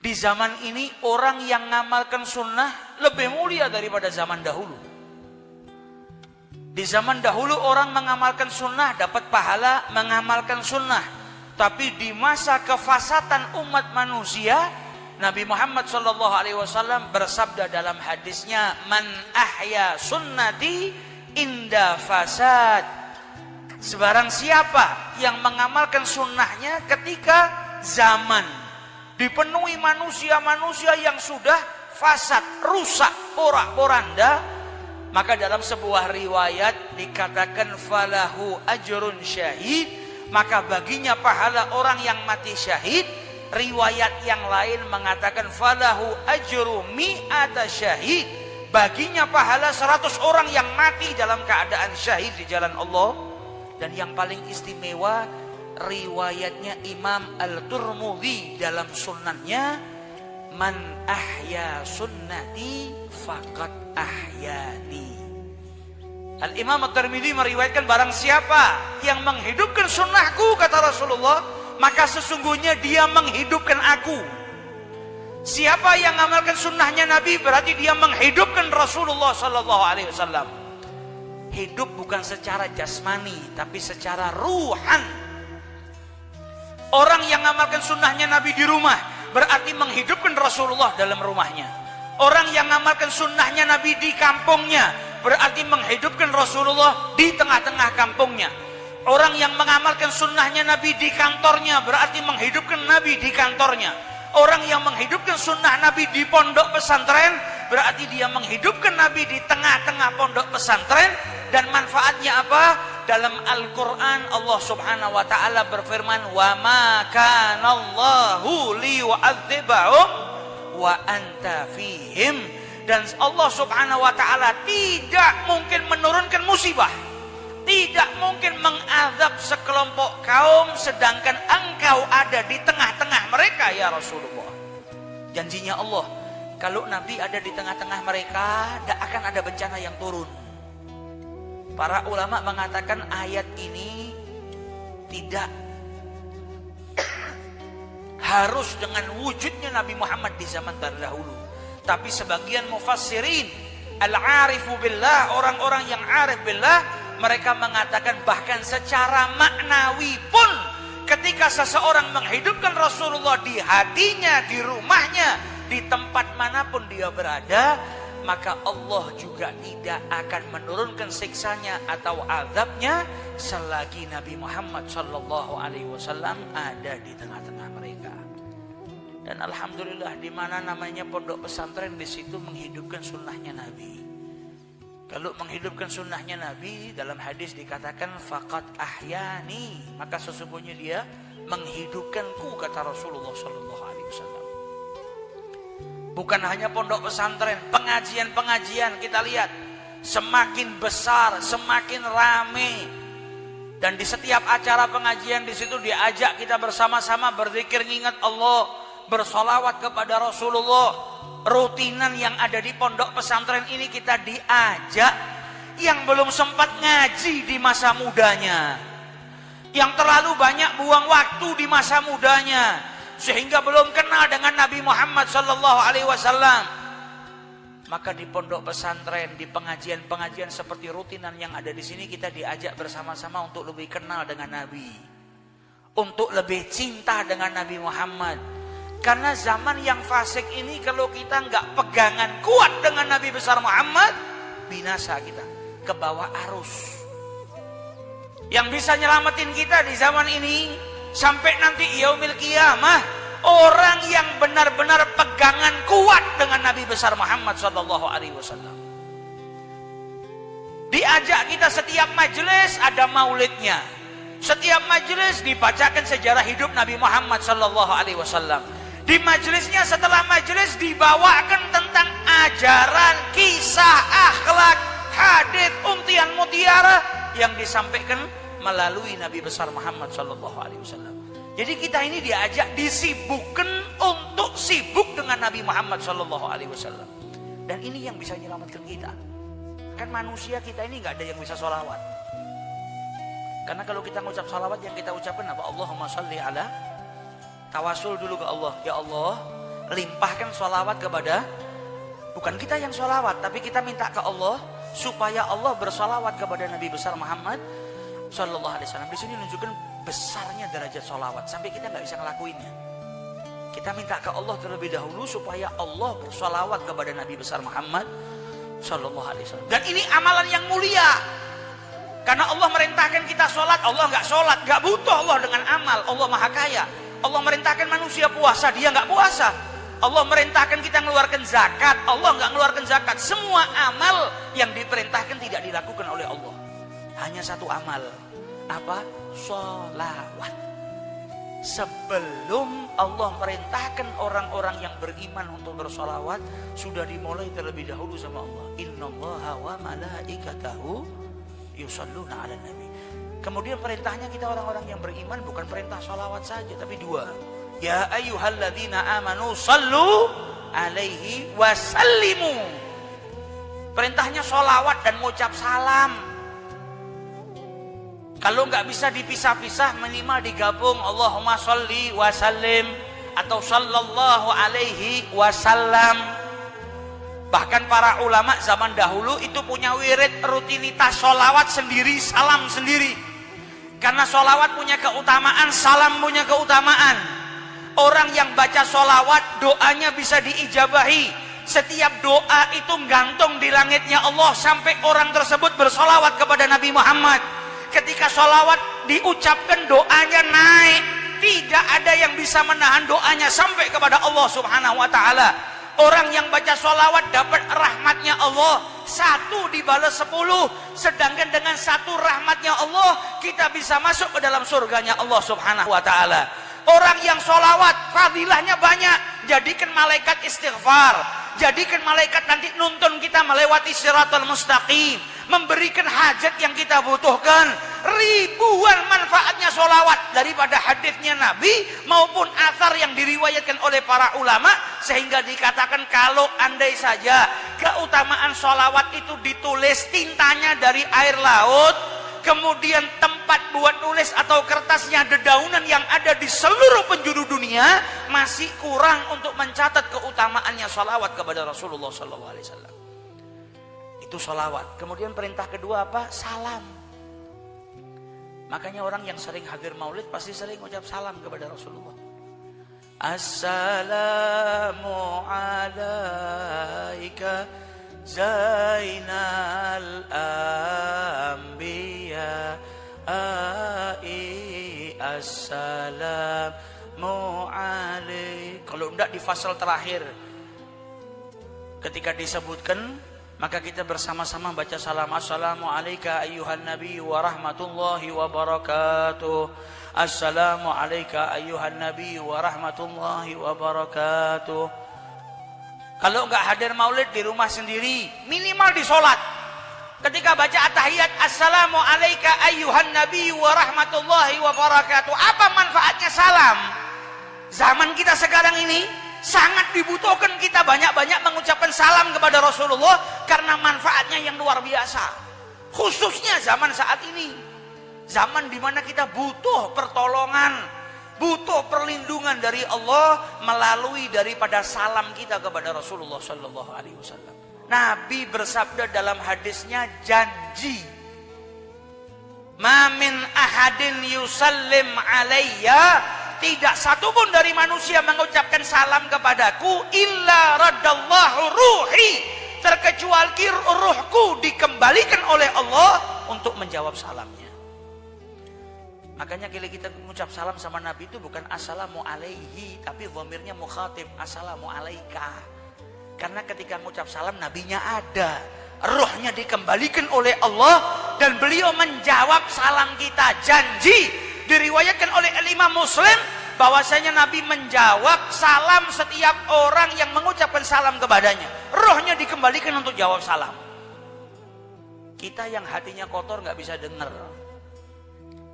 Di zaman ini orang yang ngamalkan sunnah lebih mulia daripada zaman dahulu. Di zaman dahulu orang mengamalkan sunnah dapat pahala mengamalkan sunnah. Tapi di masa kefasatan umat manusia, Nabi Muhammad SAW bersabda dalam hadisnya, "Man ahya sunnati inda fasad." Sebarang siapa yang mengamalkan sunnahnya ketika zaman dipenuhi manusia-manusia yang sudah fasad, rusak, porak-poranda, maka dalam sebuah riwayat dikatakan falahu ajrun syahid, maka baginya pahala orang yang mati syahid. Riwayat yang lain mengatakan falahu ajru mi'ata syahid, baginya pahala 100 orang yang mati dalam keadaan syahid di jalan Allah. Dan yang paling istimewa riwayatnya Imam Al-Tirmidzi dalam sunannya, man ahya sunnati faqad ahyani. Al-Imam At-Tirmidzi meriwayatkan barang siapa yang menghidupkan sunnahku, kata Rasulullah, maka sesungguhnya dia menghidupkan aku. Siapa yang mengamalkan sunnahnya Nabi berarti dia menghidupkan Rasulullah SAW. Hidup bukan secara jasmani tapi secara ruhan. Orang yang mengamalkan sunnahnya Nabi di rumah berarti menghidupkan Rasulullah dalam rumahnya. Orang yang mengamalkan sunnahnya Nabi di kampungnya berarti menghidupkan Rasulullah di tengah-tengah kampungnya. Orang yang mengamalkan sunnahnya Nabi di kantornya berarti menghidupkan Nabi di kantornya. Orang yang menghidupkan sunnah Nabi di pondok pesantren berarti dia menghidupkan Nabi di tengah-tengah pondok pesantren. Dan manfaatnya apa? Dalam Al-Quran Allah subhanahu wa ta'ala berfirman, wa ma kanallahu liyu'adzibahum wa anta fihim. Dan Allah subhanahu wa ta'ala tidak mungkin menurunkan musibah, tidak mungkin mengazab sekelompok kaum sedangkan engkau ada di tengah-tengah mereka ya Rasulullah. Janjinya Allah, kalau Nabi ada di tengah-tengah mereka, tidak akan ada bencana yang turun. Para ulama mengatakan ayat ini tidak harus dengan wujudnya Nabi Muhammad di zaman terdahulu. Tapi sebagian mufassirin al-arifu billah, orang-orang yang arif billah, mereka mengatakan bahkan secara maknawi pun ketika seseorang menghidupkan Rasulullah di hatinya, di rumahnya, di tempat manapun dia berada, maka Allah juga tidak akan menurunkan siksanya atau azabnya selagi Nabi Muhammad SAW ada di tengah-tengah mereka. Dan alhamdulillah di mana namanya pondok pesantren, di situ menghidupkan sunnahnya Nabi. Kalau menghidupkan sunnahnya Nabi, dalam hadis dikatakan faqad ahyani, maka sesungguhnya dia menghidupkanku, kata Rasulullah SAW. Bukan hanya pondok pesantren, pengajian-pengajian kita lihat semakin besar, semakin rame. Dan di setiap acara pengajian di situ diajak kita bersama-sama berzikir mengingat Allah, bersolawat kepada Rasulullah. Rutinan yang ada di pondok pesantren ini kita diajak yang belum sempat ngaji di masa mudanya, yang terlalu banyak buang waktu di masa mudanya, sehingga belum kenal dengan Nabi Muhammad SAW. Maka di pondok pesantren, di pengajian-pengajian seperti rutinan yang ada di sini, kita diajak bersama-sama untuk lebih kenal dengan Nabi, untuk lebih cinta dengan Nabi Muhammad. Karena zaman yang fasik ini, kalau kita nggak pegangan kuat dengan Nabi besar Muhammad, binasa kita, ke bawah arus. Yang bisa nyelamatin kita di zaman ini sampai nanti yaumil qiyamah, orang yang benar-benar pegangan kuat dengan Nabi besar Muhammad SAW. Diajak kita setiap majelis ada maulidnya, setiap majelis dibacakan sejarah hidup Nabi Muhammad SAW. Di majelisnya, setelah majelis dibawakan tentang ajaran, kisah, akhlak, hadis, untian mutiara yang disampaikan melalui Nabi besar Muhammad SAW. Jadi kita ini diajak, disibukkan untuk sibuk dengan Nabi Muhammad SAW. Dan ini yang bisa menyelamatkan kita. Kan manusia kita ini nggak ada yang bisa sholawat. Karena kalau kita ngucap sholawat, yang kita ucapkan apa? Allahumma sholli ala. Tawasul dulu ke Allah. Ya Allah, limpahkan sholawat kepada, bukan kita yang sholawat, tapi kita minta ke Allah supaya Allah bersholawat kepada Nabi besar Muhammad Sallallahu Alaihi Wasallam. Di sini menunjukkan besarnya derajat sholawat sampai kita nggak bisa ngelakuinnya. Kita minta ke Allah terlebih dahulu supaya Allah bersholawat kepada Nabi besar Muhammad Sallallahu Alaihi Wasallam. Dan ini amalan yang mulia. Karena Allah merintahkan kita sholat, Allah nggak sholat, nggak butuh Allah dengan amal. Allah maha kaya. Allah merintahkan manusia puasa, dia nggak puasa. Allah merintahkan kita mengeluarkan zakat, Allah nggak mengeluarkan zakat. Semua amal yang diperintahkan tidak dilakukan oleh Allah. Hanya satu amal, apa? Sholawat. Sebelum Allah merintahkan orang-orang yang beriman untuk bersolawat, sudah dimulai terlebih dahulu sama Allah. Innallaha wa malaikatahu yusalluna 'alan nabi. Kemudian perintahnya kita orang-orang yang beriman bukan perintah sholawat saja, tapi dua. Ya ayyuhalladzina amanu sallu alaihi wasallimu. Perintahnya sholawat dan mengucap salam. Kalau nggak bisa dipisah-pisah, minimal digabung Allahumma sholli wasallim atau sallallahu alaihi wasallam. Bahkan para ulama zaman dahulu itu punya wirid rutinitas sholawat sendiri, salam sendiri. Karena sholawat punya keutamaan, salam punya keutamaan. Orang yang baca sholawat, doanya bisa diijabahi. Setiap doa itu gantung di langitnya Allah sampai orang tersebut bersolawat kepada Nabi Muhammad. Ketika sholawat diucapkan, doanya naik. Tidak ada yang bisa menahan doanya sampai kepada Allah Subhanahu wa Ta'ala. Orang yang baca sholawat dapat rahmatnya Allah, 1 dibalas 10. Sedangkan dengan 1 rahmatnya Allah, kita bisa masuk ke dalam surganya Allah Subhanahu wa Ta'ala. Orang yang sholawat fadilahnya banyak. Jadikan malaikat istighfar, jadikan malaikat nanti nuntun kita melewati siratal mustaqim, memberikan hajat yang kita butuhkan. Ribuan manfaatnya sholawat, daripada hadisnya Nabi maupun athar yang diriwayatkan oleh para ulama, sehingga dikatakan kalau andai saja keutamaan sholawat itu ditulis tintanya dari air laut, kemudian tempat buat nulis atau kertasnya dedaunan yang ada di seluruh penjuru dunia, masih kurang untuk mencatat keutamaannya sholawat kepada Rasulullah SAW. Itu sholawat. Kemudian perintah kedua apa? Salam. Makanya orang yang sering hadir maulid pasti sering ucap salam kepada Rasulullah. Assalamu alaika Zainal Anbiya Assalamu alaik. Kalau tidak di fasal terakhir ketika disebutkan, maka kita bersama-sama baca salam. Assalamu alaika ayyuhan nabi wa rahmatullahi wa barakatuh. Assalamu alaika ayyuhan nabi wa rahmatullahi wa barakatuh. Kalau enggak hadir maulid di rumah sendiri, minimal di sholat. Ketika baca at-tahiyat, assalamu alaika ayyuhan nabi wa rahmatullahi wa barakatuh. Apa manfaatnya salam? Zaman kita sekarang ini sangat dibutuhkan kita banyak-banyak mengucapkan salam kepada Rasulullah, karena manfaatnya yang luar biasa. Khususnya zaman saat ini, zaman dimana kita butuh pertolongan, butuh perlindungan dari Allah melalui daripada salam kita kepada Rasulullah Sallallahu Alaihi Wasallam. Nabi bersabda dalam hadisnya, janji, ma min ahadin yusallim alayya, tidak satupun dari manusia mengucapkan salam kepadaku illa raddallahu ruhi, terkecuali ruhku dikembalikan oleh Allah untuk menjawab salamnya. Makanya kalau kita mengucap salam sama Nabi itu bukan assalamu alaihi, tapi dhamirnya mukhatib, assalamu alaika. Karena ketika mengucap salam, nabinya ada, ruhnya dikembalikan oleh Allah dan beliau menjawab salam kita. Janji diriwayatkan oleh Imam Muslim bahwasanya Nabi menjawab salam setiap orang yang mengucapkan salam kepadanya. Rohnya dikembalikan untuk jawab salam. Kita yang hatinya kotor nggak bisa dengar.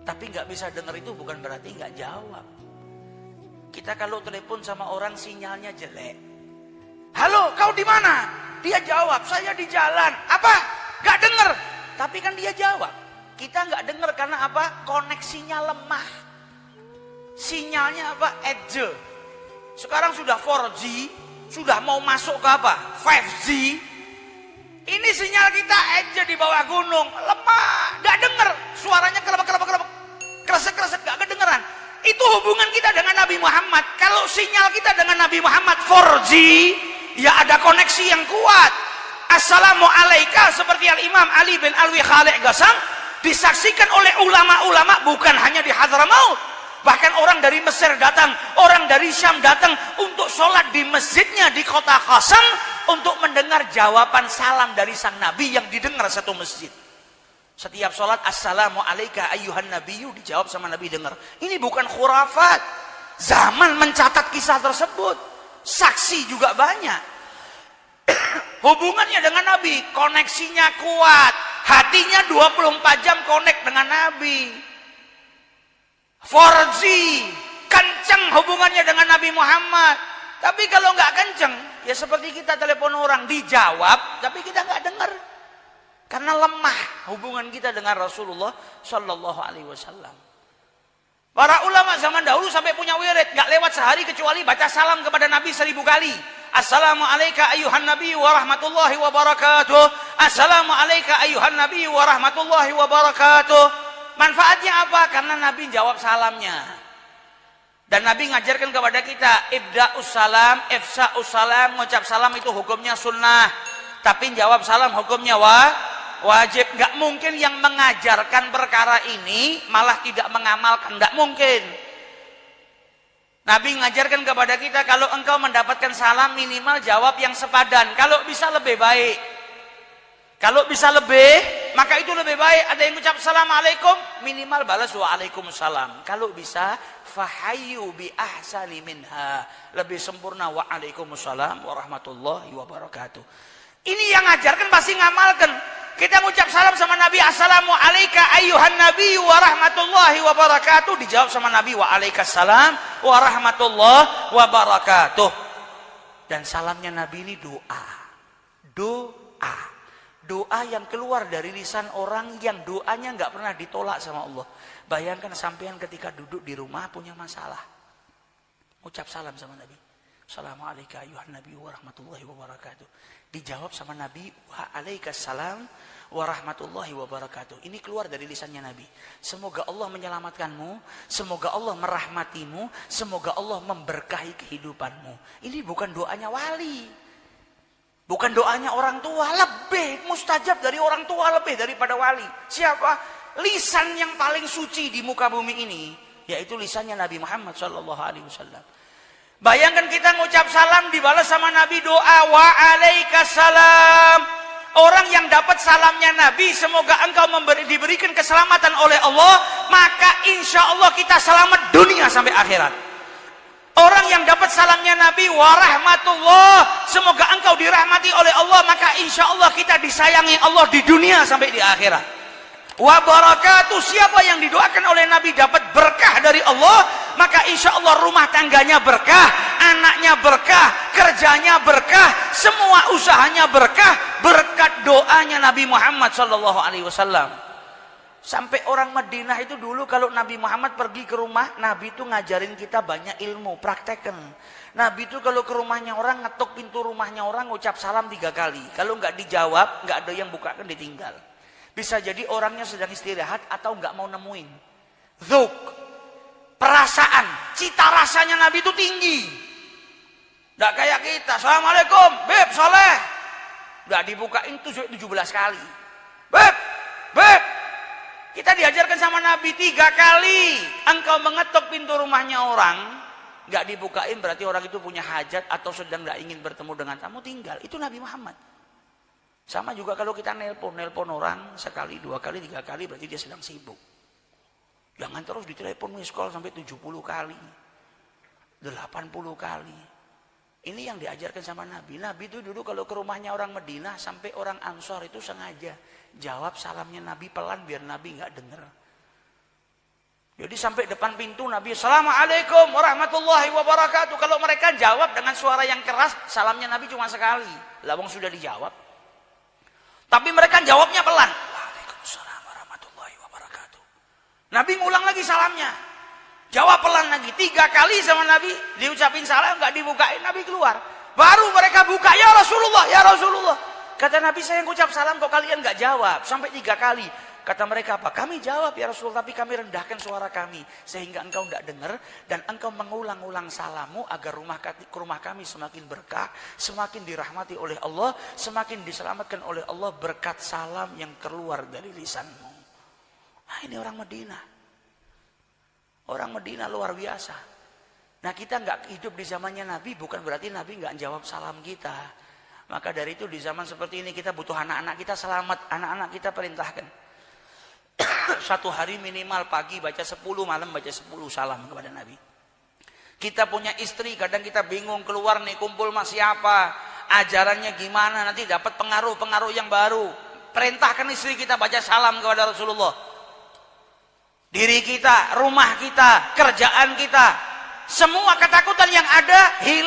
Tapi nggak bisa dengar itu bukan berarti nggak jawab. Kita kalau telepon sama orang sinyalnya jelek. Halo, kau di mana? Dia jawab, saya di jalan. Apa? Nggak dengar. Tapi kan dia jawab. Kita nggak dengar karena apa? Koneksinya lemah. Sinyalnya apa? Edge. Sekarang sudah 4G, sudah mau masuk ke apa? 5G. Ini sinyal kita aja di bawah gunung, lemah, gak denger. Suaranya kelebek, kresek, gak kedengeran. Itu hubungan kita dengan Nabi Muhammad. Kalau sinyal kita dengan Nabi Muhammad 4G, ya ada koneksi yang kuat. Assalamualaikum, seperti Al-Imam Ali bin Alwi Khalid Gasang, disaksikan oleh ulama-ulama bukan hanya di Hadramaut. Bahkan orang dari Mesir datang, orang dari Syam datang untuk sholat di masjidnya di kota Qasam untuk mendengar jawaban salam dari sang Nabi yang didengar satu masjid. Setiap sholat, Assalamualaikum ayyuhan nabiyyu, dijawab sama Nabi dengar. Ini bukan khurafat. Zaman mencatat kisah tersebut. Saksi juga banyak. Hubungannya dengan Nabi, koneksinya kuat. Hatinya 24 jam connect dengan Nabi. 4G, kenceng hubungannya dengan Nabi Muhammad. Tapi kalau nggak kenceng, ya seperti kita telepon orang, dijawab, tapi kita nggak dengar. Karena lemah hubungan kita dengan Rasulullah Sallallahu Alaihi Wasallam. Para ulama zaman dahulu sampai punya wirid, nggak lewat sehari kecuali baca salam kepada Nabi 1000 kali. Assalamualaikum ayyuhan nabi wa rahmatullahi wa barakatuh. Assalamualaikum ayyuhan nabi wa rahmatullahi wa barakatuh. Manfaatnya apa? Karena Nabi jawab salamnya. Dan Nabi ngajarkan kepada kita, ibda'us salam, ifsa'us salam, ngucap salam itu hukumnya sunnah. Tapi jawab salam hukumnya wajib. Nggak mungkin yang mengajarkan perkara ini malah tidak mengamalkan, nggak mungkin. Nabi mengajarkan kepada kita, kalau engkau mendapatkan salam minimal jawab yang sepadan. Kalau bisa lebih baik. Kalau bisa lebih, maka itu lebih baik. Ada yang ucap assalamualaikum, minimal balas waalaikumsalam. Kalau bisa, fahayyu bi ahsani minha. Lebih sempurna waalaikumsalam warahmatullahi wabarakatuh. Ini yang ngajarkan pasti ngamalkan. Kita ngucap salam sama Nabi, Assalamualaikum ayyuhan nabi wa rahmatullahi wa barakatuh. Dijawab sama Nabi, waalaikumsalam wa rahmatullahi wa barakatuh. Dan salamnya Nabi ini doa. Doa yang keluar dari lisan orang yang doanya nggak pernah ditolak sama Allah. Bayangkan sampean ketika duduk di rumah punya masalah. Ucap salam sama Nabi. Assalamualaikum ayyuhan nabi wa rahmatullahi wa barakatuh. Dijawab sama Nabi, waalaikumsalam warahmatullahi wabarakatuh. Ini keluar dari lisannya Nabi. Semoga Allah menyelamatkanmu, semoga Allah merahmatimu, semoga Allah memberkahi kehidupanmu. Ini bukan doanya wali, bukan doanya orang tua. Lebih mustajab dari orang tua, lebih daripada wali. Siapa? Lisan yang paling suci di muka bumi ini, yaitu lisannya Nabi Muhammad SAW. Bayangkan kita ngucap salam dibalas sama Nabi doa waalaikumsalam. Orang yang dapat salamnya Nabi, semoga engkau diberikan keselamatan oleh Allah, maka insya Allah kita selamat dunia sampai akhirat. Orang yang dapat salamnya Nabi warahmatullah, semoga engkau dirahmati oleh Allah, maka insya Allah kita disayangi Allah di dunia sampai di akhirat. Wabarakatuh, siapa yang didoakan oleh Nabi dapat berkah dari Allah, maka insya Allah rumah tangganya berkah, anaknya berkah, kerjanya berkah, semua usahanya berkah, berkat doanya Nabi Muhammad SAW. Sampai orang Madinah itu dulu kalau Nabi Muhammad pergi ke rumah, Nabi itu ngajarin kita banyak ilmu, praktekkan. Nabi itu kalau ke rumahnya orang, ngetuk pintu rumahnya orang, ngucap salam 3 kali. Kalau nggak dijawab, nggak ada yang bukakan, ditinggal. Bisa jadi orangnya sedang istirahat atau nggak mau nemuin. Dzuk, perasaan, cita rasanya Nabi itu tinggi. Nggak kayak kita. Assalamualaikum, Beb, soleh. Nggak dibukain 17 kali. Beb. Kita diajarkan sama Nabi 3 kali. Engkau mengetuk pintu rumahnya orang, nggak dibukain berarti orang itu punya hajat atau sedang nggak ingin bertemu dengan kamu, tinggal. Itu Nabi Muhammad. Sama juga kalau kita nelpon orang sekali, 2 kali, 3 kali berarti dia sedang sibuk. Jangan terus ditelepon miss call sampai 70 kali, 80 kali. Ini yang diajarkan sama Nabi. Nabi itu dulu kalau ke rumahnya orang Madinah sampai orang Ansor itu sengaja jawab salamnya Nabi pelan biar Nabi nggak dengar. Jadi sampai depan pintu Nabi, Assalamualaikum warahmatullahi wabarakatuh. Kalau mereka jawab dengan suara yang keras, salamnya Nabi cuma sekali. Lawang sudah dijawab. Tapi mereka jawabnya pelan. Waalaikumsalam warahmatullahi wabarakatuh. Nabi ngulang lagi salamnya. Jawab pelan lagi. 3 kali sama Nabi. Diucapin salam, nggak dibukain. Nabi keluar. Baru mereka buka. Ya Rasulullah, ya Rasulullah. Kata Nabi, saya yang ucap salam kok kalian nggak jawab. Sampai 3 kali. Kata mereka apa? Kami jawab ya Rasulullah, tapi kami rendahkan suara kami. Sehingga engkau tidak dengar. Dan engkau mengulang-ulang salammu agar rumah kami semakin berkah. Semakin dirahmati oleh Allah. Semakin diselamatkan oleh Allah berkat salam yang keluar dari lisanmu. Nah, ini orang Madinah. Orang Madinah luar biasa. Nah, kita nggak hidup di zamannya Nabi bukan berarti Nabi nggak jawab salam kita. Maka dari itu di zaman seperti ini kita butuh anak-anak kita selamat. Anak-anak kita perintahkan. 1 hari minimal pagi baca 10, malam baca 10 salam kepada Nabi. Kita punya istri, kadang kita bingung keluar nih kumpul sama siapa, ajarannya gimana, nanti dapat pengaruh-pengaruh yang baru. Perintahkan istri kita baca salam kepada Rasulullah. Diri kita, rumah kita, kerjaan kita, semua ketakutan yang ada hilang.